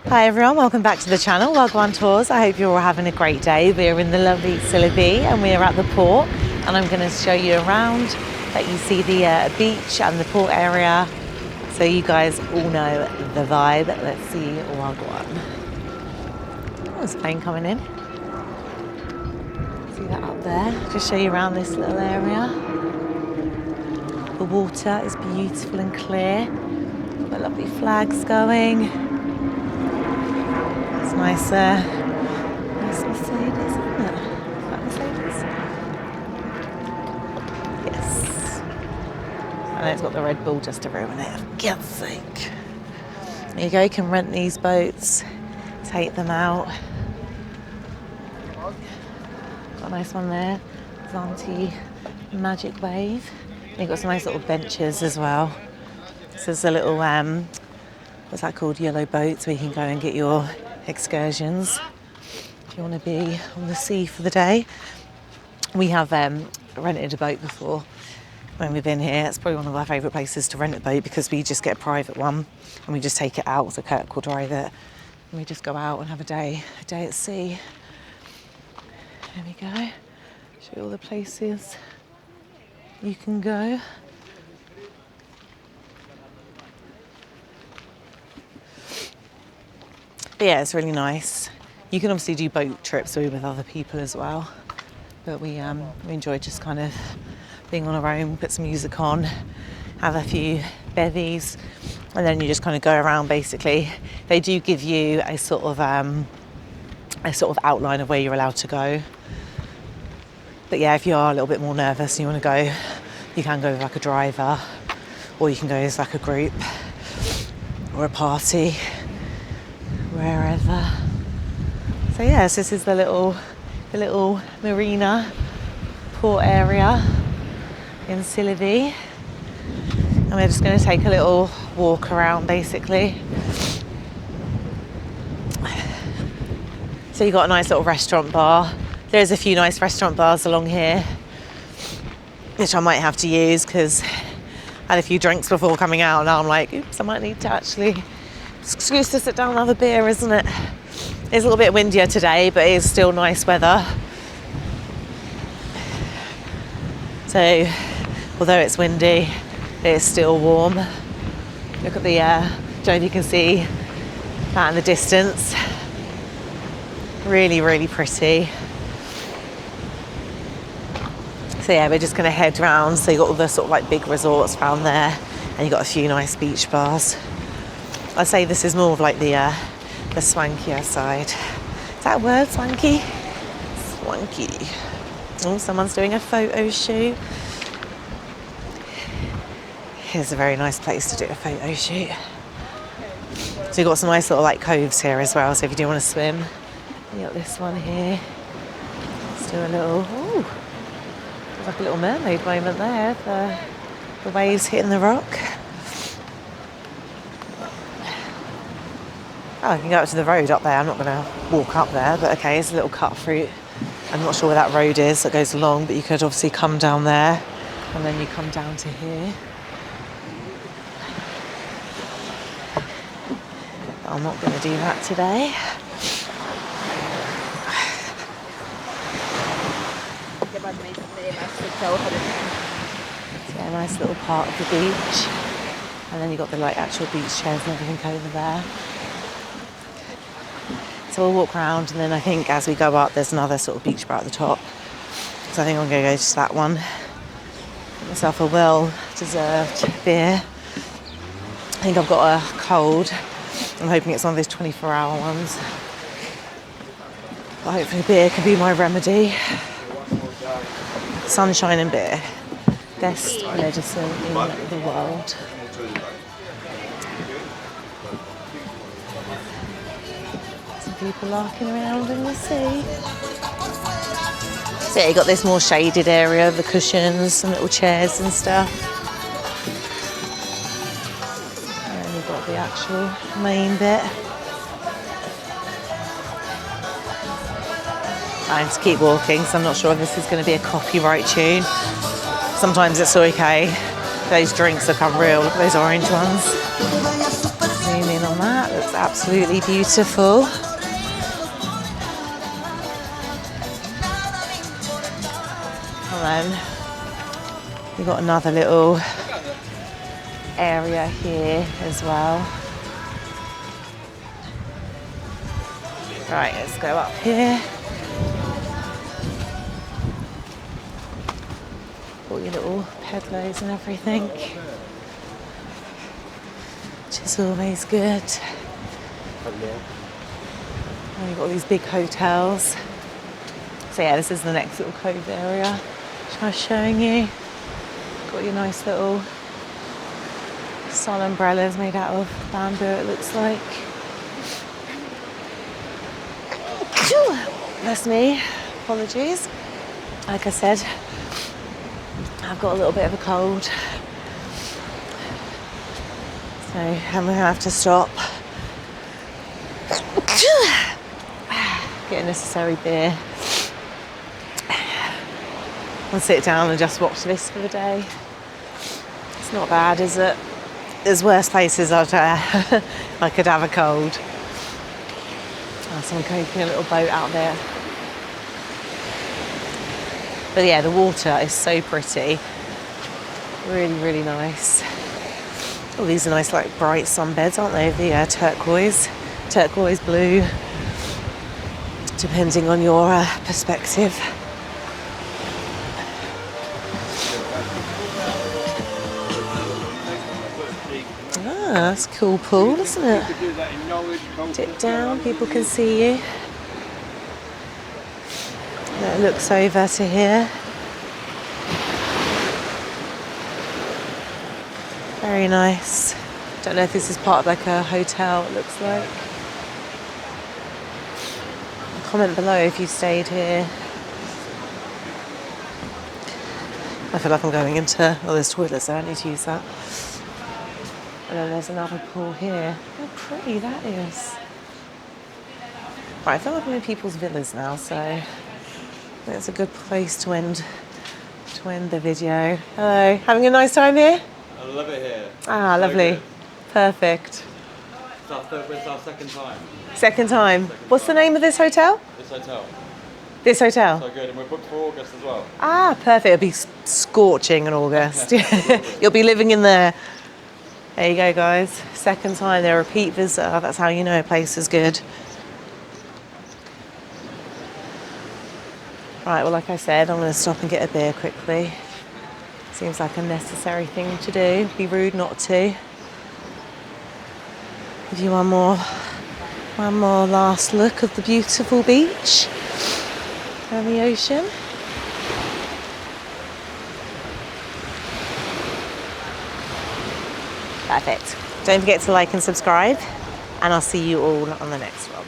Hi everyone, welcome back to the channel. Welcome on tours. I hope you're all having a great day. We're in the lovely Tsilivi and we're at the port, and I'm going to show you around, let you see the beach and the port area, so you guys all know the vibe. Let's see Wagwan. Oh, there's a plane coming in. See that up there? Just show you around this little area. The water is beautiful and clear. Got lovely flags going. It's nice, nice Mercedes, isn't it? Is that Mercedes? Yes. And it's got the Red Bull just to ruin it, for God's sake. There you go, you can rent these boats, take them out. Got a nice one there, Zante Magic Wave. And you've got some nice little benches as well. So there's a little, what's that called, yellow boats, where you can go and get your excursions if you want to be on the sea for the day. We have rented a boat before when we've been here. It's probably one of our favourite places to rent a boat because we just get a private one and we just take it out, so Kirk will drive it, and we just go out and have a day at sea. There we go. Show you all the places you can go. But yeah, it's really nice. You can obviously do boat trips with other people as well, but we enjoy just kind of being on our own, put some music on, have a few bevies, and then you just kind of go around. Basically, they do give you a sort of outline of where you're allowed to go. But yeah, if you are a little bit more nervous and you want to go, you can go with like a driver, or you can go as like a group or a party, wherever. So yes, this is the little Marina port area in Tsilivi, and we're just going to take a little walk around basically. So you've got a nice little restaurant bar. There's a few nice restaurant bars along here, which I might have to use because I had a few drinks before coming out. Now I'm like, oops, I might need to actually. It's an excuse to sit down and have a beer, isn't it? It's a little bit windier today, but it is still nice weather. So, although it's windy, it's still warm. Look at the, don't know if you can see that in the distance. Really, really pretty. So yeah, we're just going to head round. So you've got all the sort of like big resorts around there, and you've got a few nice beach bars. I'd say this is more of like the swankier side. Is that a word, swanky? Swanky. Oh, someone's doing a photo shoot. Here's a very nice place to do a photo shoot. So you've got some nice little like coves here as well, so if you do want to swim. You got this one here. Let's do a little, ooh, like a little mermaid moment there. The waves hitting the rock. Oh, I can go up to the road up there. I'm not going to walk up there, but okay, it's a little cut through. I'm not sure where that road is that goes along, but you could obviously come down there and then you come down to here. But I'm not going to do that today. So yeah, a nice little part of the beach. And then you've got the like actual beach chairs and everything over there. So we'll walk around, and then I think as we go up, there's another sort of beach bar at the top. So I think I'm going to go to that one. Get myself a well-deserved beer. I think I've got a cold. I'm hoping it's one of those 24-hour ones. But hopefully beer can be my remedy. Sunshine and beer. Best medicine in the world. People larking around in the sea. So yeah, you got this more shaded area, the cushions, some little chairs and stuff. And then you've got the actual main bit. I have to keep walking, so I'm not sure if this is going to be a copyright tune. Sometimes it's okay. Those drinks look unreal. Look at those orange ones. Zoom in on that. Looks absolutely beautiful. And then you've got another little area here as well. Right, let's go up here. All your little pedlos and everything, which is always good. And you've got these big hotels. So yeah, this is the next little cove area, which I was showing you. Got your nice little sun umbrellas made out of bamboo, it looks like. That's me, apologies. Like I said, I've got a little bit of a cold, so I'm gonna have to stop. Get a necessary beer and sit down and just watch this for the day. It's not bad, is it? There's worse places I could have a cold. Oh, someone taking a little boat out there. But yeah, the water is so pretty. Really, really nice. Oh, these are nice, like, bright sunbeds, aren't they? The turquoise blue, depending on your perspective. Ah, that's a cool pool, isn't it? Dip down, people can see you. It looks over to here. Very nice. Don't know if this is part of like a hotel, it looks like. Comment below if you stayed here. I feel like I'm going into, oh, there's toilets there, I need to use that. And then there's another pool here. How pretty that is. Right, I feel like I'm in people's villas now, so I think it's a good place to end the video. Hello, having a nice time here? I love it here. Ah, lovely. Good. Perfect. It's our second time. Second time. What's the name of this hotel? This hotel. This hotel? So good, and we're booked for August as well. Ah, perfect. It'll be scorching in August. You'll be living in there. There you go, guys. Second time, they're a repeat visitor. That's how you know a place is good. Right, well, like I said, I'm going to stop and get a beer quickly. Seems like a necessary thing to do. Be rude not to. Give you one more last look of the beautiful beach and the ocean. Perfect. Don't forget to like and subscribe, and I'll see you all on the next one.